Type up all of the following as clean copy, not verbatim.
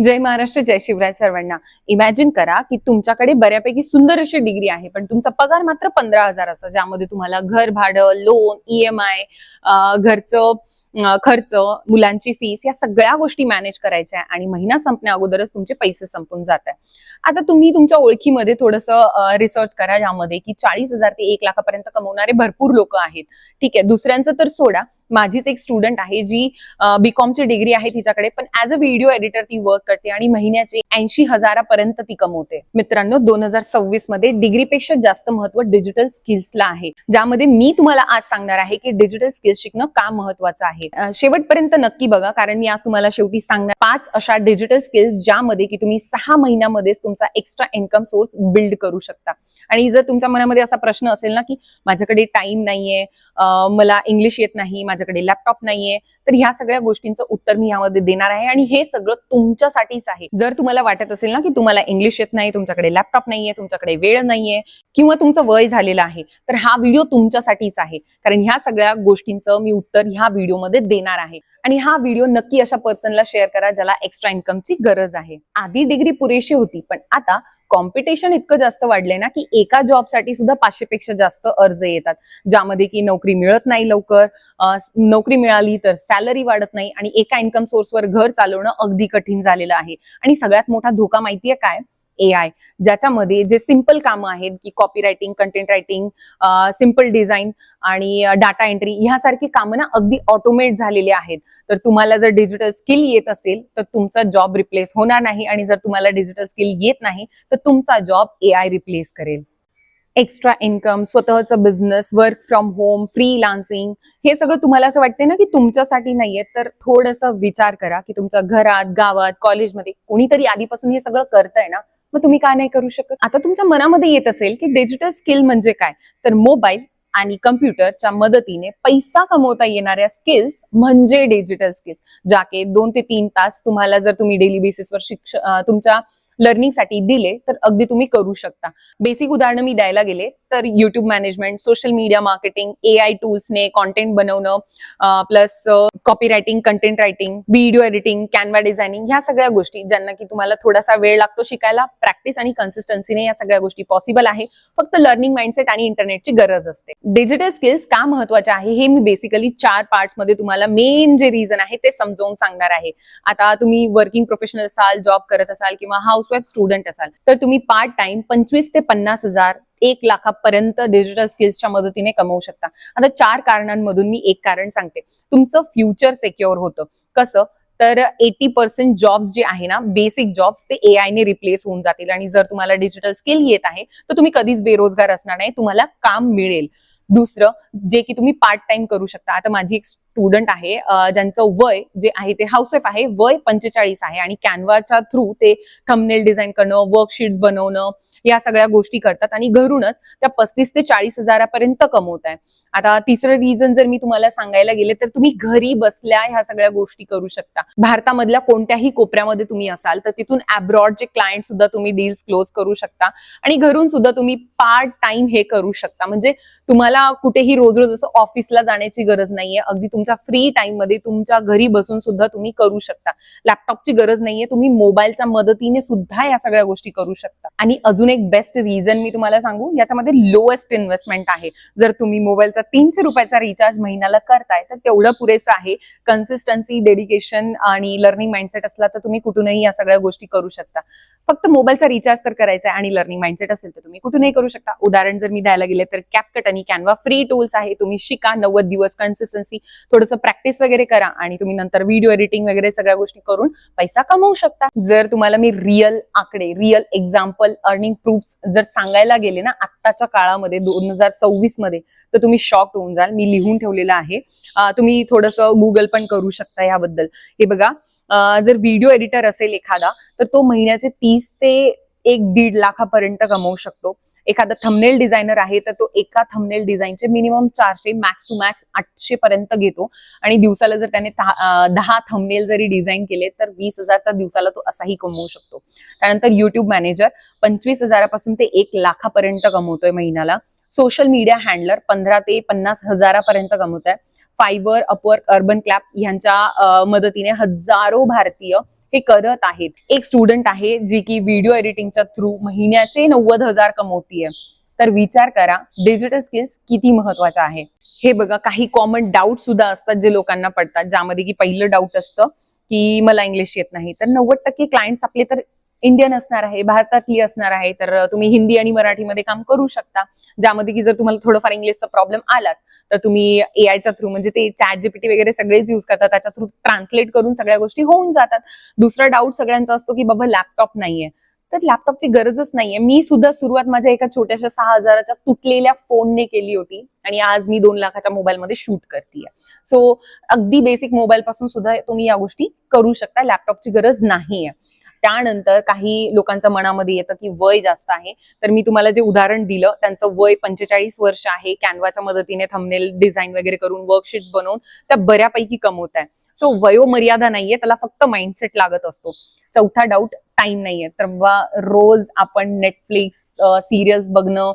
जय महाराष्ट्र, जय शिवराय सर्वांना. इमॅजिन करा की तुमच्याकडे बऱ्यापैकी सुंदर अशी डिग्री आहे, पण तुमचा पगार मात्र 15,000चा, ज्यामध्ये तुम्हाला घर भाडं, लोन, EMI, घरचं खर्च, मुलांची फीस या सगळ्या गोष्टी मॅनेज करायच्या आणि महिना संपण्या अगोदरच तुमचे पैसे संपून जात आहे. आता तुम्ही तुमच्या ओळखीमध्ये थोडंसं रिसर्च करा, यामध्ये की 40,000 ते 1 लाखापर्यंत कमवणारे भरपूर लोक आहेत. ठीक आहे, दुसऱ्यांचं तर सोडा. माझीच एक स्टुडंट आहे जी BCom ची डिग्री आहे तिच्याकडे, पण ऍज अ व्हिडिओ एडिटर ती वर्क करते आणि महिन्याचे 80,000पर्यंत ती कमवते. मित्रांनो, 2026 मध्ये डिग्रीपेक्षा जास्त महत्व डिजिटल स्किल्सला आहे, ज्यामध्ये मी तुम्हाला आज सांगणार आहे की डिजिटल स्किल्स शिकणं का महत्वाचं आहे. शेवटपर्यंत नक्की बघा, कारण मी आज तुम्हाला शेवटी सांगणार 5 अशा डिजिटल स्किल्स ज्यामध्ये की तुम्ही 6 महिन्यामध्येच तुमचा एक्स्ट्रा इन्कम सोर्स बिल्ड करू शकता. आणि जर तुमच्या मनामध्ये असा प्रश्न असेल ना की माझ्याकडे टाइम नाहीये, मला इंग्लिश येत नाही, माझ्याकडे लॅपटॉप नाहीये, तर ह्या सगळ्या गोष्टींचं उत्तर मी यामध्ये देणार आहे आणि हे सगळं तुमच्यासाठीच आहे. जर तुम्हाला वाटत असेल ना की तुम्हाला इंग्लिश येत नाही, तुमच्याकडे लॅपटॉप नाहीये, तुमच्याकडे वेळ नाहीये किंवा तुमचं वय झालेलं आहे, तर हा व्हिडिओ तुमच्यासाठीच आहे. कारण ह्या सगळ्या गोष्टींचं मी उत्तर ह्या व्हिडिओमध्ये देणार आहे. आणि हा व्हिडिओ नक्की अशा पर्सनला शेअर करा ज्याला एक्स्ट्रा इन्कमची गरज आहे. आधी डिग्री पुरेशी होती, पण आता कॉम्पिटिशन इतकं जास्त वाढलंय ना की एका जॉबसाठी सुद्धा 500 पेक्षा जास्त अर्ज येतात, ज्यामध्ये की नोकरी मिळत नाही लवकर, नोकरी मिळाली तर सॅलरी वाढत नाही आणि एका इन्कम सोर्सवर घर चालवणं अगदी कठीण झालेलं आहे. आणि सगळ्यात मोठा धोका माहितीये काय? AI, ज्याच्यामध्ये जे सिंपल कामं आहेत की copy writing, content writing, simple design आणि डाटा एंट्री ह्यासारखी कामं ना अगदी ऑटोमेट झालेली आहेत. तर तुम्हाला जर डिजिटल स्किल येत असेल तर तुमचा जॉब रिप्लेस होणार नाही, आणि जर तुम्हाला डिजिटल स्किल येत नाही तर तुमचा जॉब AI रिप्लेस करेल. एक्स्ट्रा इन्कम, स्वतःचं business, work from home, freelancing, हे सगळं तुम्हाला असं वाटते ना की तुमच्यासाठी नाहीये, तर थोडंसं विचार करा की तुमच्या घरात, गावात, कॉलेजमध्ये कोणीतरी आधीपासून हे सगळं करतंय ना, मग तुम्ही का नाही करू शकत? आता तुमच्या मनामध्ये येत असेल की डिजिटल स्किल म्हणजे काय, तर मोबाईल आणि कम्प्युटरच्या मदतीने पैसा कमवता येणाऱ्या स्किल्स म्हणजे डिजिटल स्किल्स, ज्या की 2 ते 3 तास तुम्हाला जर तुम्ही डेली बेसिसवर तुमच्या लर्निंगसाठी दिले तर अगदी तुम्ही करू शकता. बेसिक उदाहरणं मी द्यायला गेले तर YouTube management, social media marketing, AI टूल्सने कॉन्टेंट बनवणं, plus copy writing, content writing, video editing, Canva designing, ह्या सगळ्या गोष्टी ज्यांना की तुम्हाला थोडासा वेळ लागतो शिकायला, प्रॅक्टिस आणि कन्सिस्टन्सीने या सगळ्या गोष्टी पॉसिबल आहे. फक्त लर्निंग माइंडसेट आणि इंटरनेटची गरज असते. डिजिटल स्किल्स का महत्वाचे आहे हे मी बेसिकली 4 पार्ट्स मध्ये तुम्हाला मेन जे रिझन आहे ते समजावून सांगणार आहे. आता तुम्ही वर्किंग प्रोफेशनल असाल, जॉब करत असाल किंवा हाऊसवाईफ स्टुडंट असाल, तर तुम्ही पार्ट टाइम 25 ते 50,000, 1 लाखापर्यंत डिजिटल स्किल्सच्या मदतीने कमवू शकता. आता 4 कारणांमधून मी एक कारण सांगते. तुमचं फ्युचर सिक्युअर होतं. कसं? तर 80% जॉब्स जे आहे ना, बेसिक जॉब्स, ते AI ने रिप्लेस होऊन जातील. आणि जर तुम्हाला डिजिटल स्किल येत आहे तर तुम्ही कधीच बेरोजगार असणार नाही, तुम्हाला काम मिळेल. दुसरं, जे की तुम्ही पार्ट टाइम करू शकता. आता माझी एक स्टुडंट आहे, ज्यांचं वय जे आहे ते हाऊसवाईफ आहे, वय 45 आहे आणि कॅनव्हाच्या थ्रू ते थंबनेल डिझाईन करणं, वर्कशीट्स बनवणं, या सगळ्या गोष्टी करतात आणि घरूनच त्या 35 ते 40,000पर्यंत कमवत आहे. आता तिसरं रिझन जर मी तुम्हाला सांगायला गेले तर तुम्ही घरी बसल्या ह्या सगळ्या गोष्टी करू शकता. भारतामधल्या कोणत्याही कोपऱ्यामध्ये तुम्ही असाल तर तिथून अब्रॉडचे क्लायंट सुद्धा तुम्ही डील्स क्लोज करू शकता आणि घरून सुद्धा तुम्ही पार्ट टाइम हे करू शकता. म्हणजे तुम्हाला कुठेही रोज रोज असं ऑफिसला जाण्याची गरज नाहीये. अगदी तुमच्या फ्री टाइम मध्ये तुमच्या घरी बसून सुद्धा तुम्ही करू शकता. लॅपटॉपची गरज नाहीये, तुम्ही मोबाईलच्या मदतीने सुद्धा या सगळ्या गोष्टी करू शकता. आणि अजून एक बेस्ट रिझन मी तुम्हाला सांगू, याच्यामध्ये लोएस्ट इन्व्हेस्टमेंट आहे. जर तुम्ही मोबाईलचा 300 रुपयाचा रिचार्ज महिन्याला करताय तर तेवढं पुरेसं आहे. कन्सिस्टन्सी, डेडिकेशन आणि लर्निंग माइंडसेट असला तर तुम्ही कुठूनही या सगळ्या गोष्टी करू शकता. फक्त मोबाईलचा रिचार्ज तर करायचा आहे आणि लर्निंग माइंडसेट असेल तर तुम्ही कुठूनही करू शकता. उदाहरण जर मी द्यायला गेले तर कॅपकट आणि कॅनव्हा फ्री टूल्स आहे. तुम्ही शिका, 90 दिवस कन्सिस्टन्सी, थोडंसं प्रॅक्टिस वगैरे करा आणि तुम्ही नंतर व्हिडिओ एडिटिंग वगैरे सगळ्या गोष्टी करून पैसा कमवू शकता. जर तुम्हाला मी रिअल आकडे, रिअल एक्झाम्पल, अर्निंग प्रूफ्स जर सांगायला गेले ना आत्ताच्या काळामध्ये 2026 मध्ये, तर तुम्ही शॉक होऊन जाल. मी लिहून ठेवलेलं आहे, तुम्ही थोडंसं गुगल पण करू शकता याबद्दल. हे बघा, जर व्हिडिओ एडिटर असेल एखादा तर तो महिन्याचे 30 ते 1-1.5 लाखापर्यंत कमवू शकतो. एखादा थंबनेल डिझायनर आहे तर तो एका थंबनेल डिझाईनचे मिनिमम 400, मॅक्स टू मॅक्स 800 पर्यंत घेतो. आणि दिवसाला जर त्याने 10 थंबनेल जरी डिझाईन केले तर 20,000 तर दिवसाला तो असाही कमवू शकतो. त्यानंतर युट्यूब मॅनेजर 25,000 पासून ते 1 लाखापर्यंत कमवतोय महिन्याला. सोशल मीडिया हँडलर 15 ते 50,000पर्यंत कमवत आहे. फायबर, अपवर्क, अर्बन क्लॅप यांच्या मदतीने हजारो भारतीय हे करत आहेत. एक स्टुडंट आहे जी की व्हिडिओ एडिटिंगच्या थ्रू महिन्याचे 90,000 कमवतीये. तर विचार करा डिजिटल स्किल्स किती महत्वाच्या आहे. हे बघा, काही कॉमन डाऊट सुद्धा असतात जे लोकांना पडतात, ज्यामध्ये की पहिलं डाऊट असतं की मला इंग्लिश येत नाही. तर 90% क्लायंट्स आपले तर इंडियन असणार आहे, भारतातली असणार आहे. तर तुम्ही हिंदी आणि मराठीमध्ये काम करू शकता, ज्यामध्ये की जर तुम्हाला थोडंफार इंग्लिशचा प्रॉब्लेम आलाच तर तुम्ही एआयच्या थ्रू, म्हणजे ते ChatGPT वगैरे सगळेच युज करतात, त्याच्या थ्रू ट्रान्सलेट करून सगळ्या गोष्टी होऊन जातात. दुसरा डाऊट सगळ्यांचा असतो की बाबा लॅपटॉप नाहीये. तर लॅपटॉपची गरजच नाहीये. मी सुद्धा सुरुवात माझ्या एका छोट्याशा 6,000च्या तुटलेल्या फोनने केली होती आणि आज मी 2 लाखाच्या मोबाईलमध्ये शूट करतेय. सो अगदी बेसिक मोबाईल पासून सुद्धा तुम्ही या गोष्टी करू शकता. लॅपटॉपची गरज नाहीये. त्यानंतर काही लोकांच्या मनामध्ये येतं की वय जास्त आहे. तर मी तुम्हाला जे उदाहरण दिलं त्यांचं वय 45 वर्ष आहे. कॅनवाच्या मदतीने थंबनेल डिझाईन वगैरे करून वर्कशीट्स बनवून त्या बऱ्यापैकी कमवत आहे. सो वयोमर्यादा नाहीये, त्याला फक्त माइंडसेट लागत असतो. चौथा डाऊट, टाइम नाहीये. तर रोज आपण नेटफ्लिक्स सिरियल्स बघणं,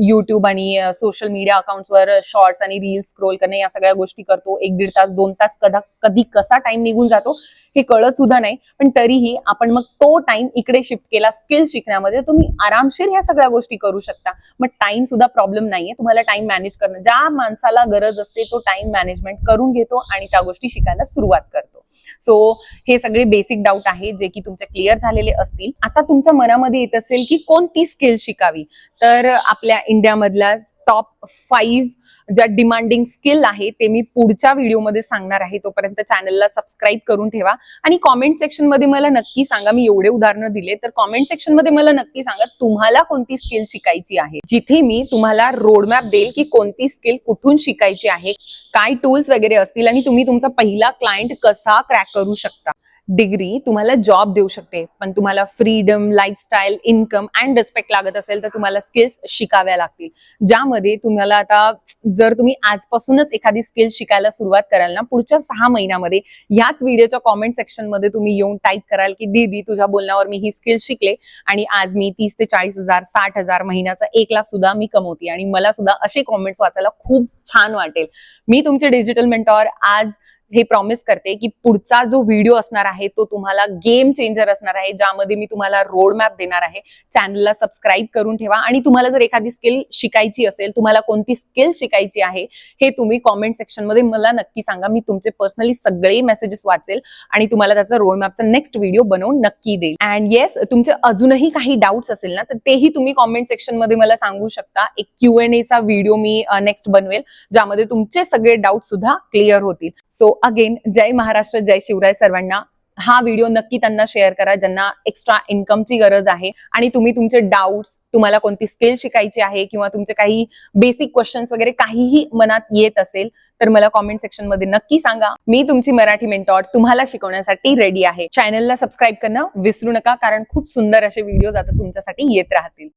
युट्यूब आणि सोशल मीडिया अकाउंट्सवर शॉर्ट्स आणि रील्स स्क्रोल करणे, या सगळ्या गोष्टी करतो. 1-1.5 तास 2 तास कधी कसा टाइम निघून जातो हे कळत सुद्धा नाही. पण तरीही आपण मग तो टाइम इकडे शिफ्ट केला स्किल शिकण्यामध्ये, तुम्ही आरामशीर ह्या सगळ्या गोष्टी करू शकता. मग टाइम सुद्धा प्रॉब्लेम नाहीये. तुम्हाला टाइम मॅनेज करणं, ज्या माणसाला गरज असते तो टाइम मॅनेजमेंट करून घेतो आणि त्या गोष्टी शिकायला सुरुवात करतो. सो हे सगळे बेसिक डाऊट आहे जे की तुमचे क्लिअर झालेले असतील. आता तुमच्या मनामध्ये येत असेल की कोणती स्किल शिकावी. तर आपल्या इंडियामधल्या टॉप 5 ज्या डिमांडिंग स्किल आहे ते मी पुढच्या व्हिडिओमध्ये सांगणार आहे. तोपर्यंत चॅनलला सबस्क्राईब करून ठेवा आणि कॉमेंट सेक्शन मध्ये मला नक्की सांगा. मी एवढे उदाहरणं दिले, तर कॉमेंट सेक्शन मध्ये मला नक्की सांगा तुम्हाला कोणती स्किल शिकायची आहे, जिथे मी तुम्हाला रोडमॅप देईल की कोणती स्किल कुठून शिकायची आहे, काय टूल्स वगैरे असतील आणि तुम्ही तुमचा पहिला क्लायंट कसा क्रॅक करू शकता. डिग्री तुम्हाला जॉब देऊ शकते, पण तुम्हाला freedom, lifestyle, income and respect लागत असेल तर तुम्हाला स्किल्स शिकाव्या लागतील. ज्यामध्ये तुम्हाला आता जर तुम्ही आजपासूनच एखादी स्किल शिकायला सुरुवात कराल ना, पुढच्या 6 महिन्यामध्ये ह्याच व्हिडिओच्या कॉमेंट सेक्शन मध्ये तुम्ही येऊन टाईप कराल की दीदी तुझ्या बोलण्यावर मी ही स्किल शिकले आणि आज मी 30 ते 40,000, 60,000, महिन्याचा 1 लाख सुद्धा मी कमवते, आणि मला सुद्धा असे कॉमेंट्स वाचायला खूप छान वाटेल. मी तुमचे डिजिटल मेंटॉर आज हे प्रॉमिस करते की पुढचा जो व्हिडिओ असणार आहे तो तुम्हाला गेम चेंजर असणार आहे, ज्यामध्ये मी तुम्हाला रोड मॅप देणार आहे. चॅनलला सबस्क्राईब करून ठेवा आणि तुम्हाला जर एखादी स्किल शिकायची असेल, तुम्हाला कोणती स्किल शिकायची आहे हे तुम्ही कॉमेंट सेक्शन मध्ये मला नक्की सांगा. मी तुमचे पर्सनली सगळे मेसेजेस वाचेल आणि तुम्हाला त्याचा रोड मॅपचा नेक्स्ट व्हिडिओ बनवून नक्की देईल. अँड येस, तुमचे अजूनही काही डाऊट्स असेल ना तर तेही तुम्ही कॉमेंट सेक्शन मध्ये मला सांगू शकता. एक Q&A चा व्हिडिओ मी नेक्स्ट बनवेल, ज्यामध्ये तुमचे सगळे डाऊट सुद्धा क्लिअर होतील. सो अगेन, जय महाराष्ट्र, जय शिवराय सर्वांना. हा व्हिडिओ नक्की त्यांना शेअर करा ज्यांना एक्स्ट्रा इन्कमची गरज आहे आणि तुम्ही तुमचे डाऊट्स, तुम्हाला कोणती स्किल शिकायची आहे किंवा तुमचे काही बेसिक क्वेश्चन्स वगैरे काहीही मनात येत असेल तर मला कॉमेंट सेक्शन मध्ये नक्की सांगा. मी तुमची मराठी मेंटॉर तुम्हाला शिकवण्यासाठी रेडी आहे. चॅनलला सबस्क्राईब करणं विसरू नका, कारण खूप सुंदर असे व्हिडिओज आता तुमच्यासाठी येत राहतील.